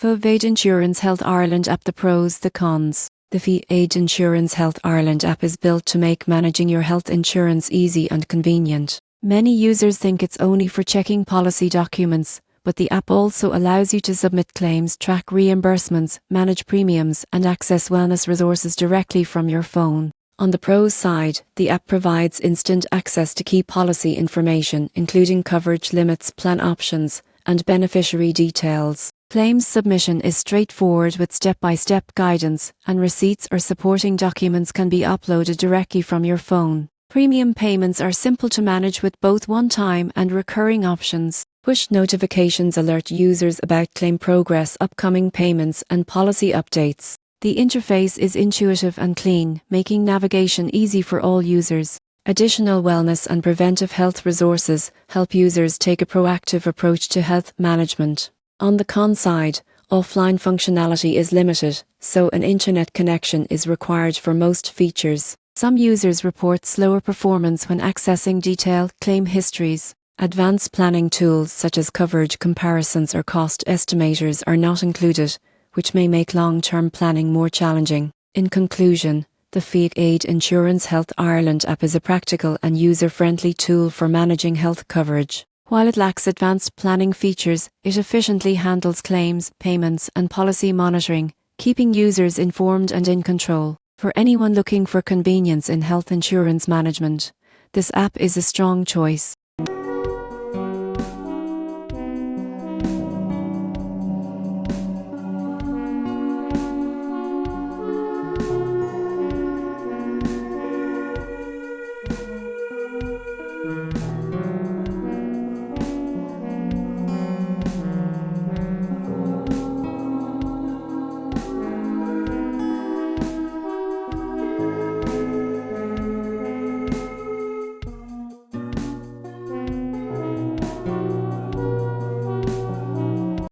FBD Insurance Health Ireland app. The pros, the cons. The FBD Insurance Health Ireland app is built to make managing your health insurance easy and convenient. Many users think it's only for checking policy documents, but the app also allows you to submit claims, track reimbursements, manage premiums, and access wellness resources directly from your phone. On the pros side, the app provides instant access to key policy information, including coverage limits, plan options, and beneficiary details. Claims submission is straightforward with step-by-step guidance, and receipts or supporting documents can be uploaded directly from your phone. Premium payments are simple to manage with both one-time and recurring options. Push notifications alert users about claim progress, upcoming payments, and policy updates. The interface is intuitive and clean, making navigation easy for all users. Additional wellness and preventive health resources help users take a proactive approach to health management. On the con side, offline functionality is limited, so an internet connection is required for most features. Some users report slower performance when accessing detailed claim histories. Advanced planning tools such as coverage comparisons or cost estimators are not included, which may make long-term planning more challenging. In conclusion, the FBD Insurance Health Ireland app is a practical and user-friendly tool for managing health coverage. While it lacks advanced planning features, it efficiently handles claims, payments, and policy monitoring, keeping users informed and in control. For anyone looking for convenience in health insurance management, this app is a strong choice.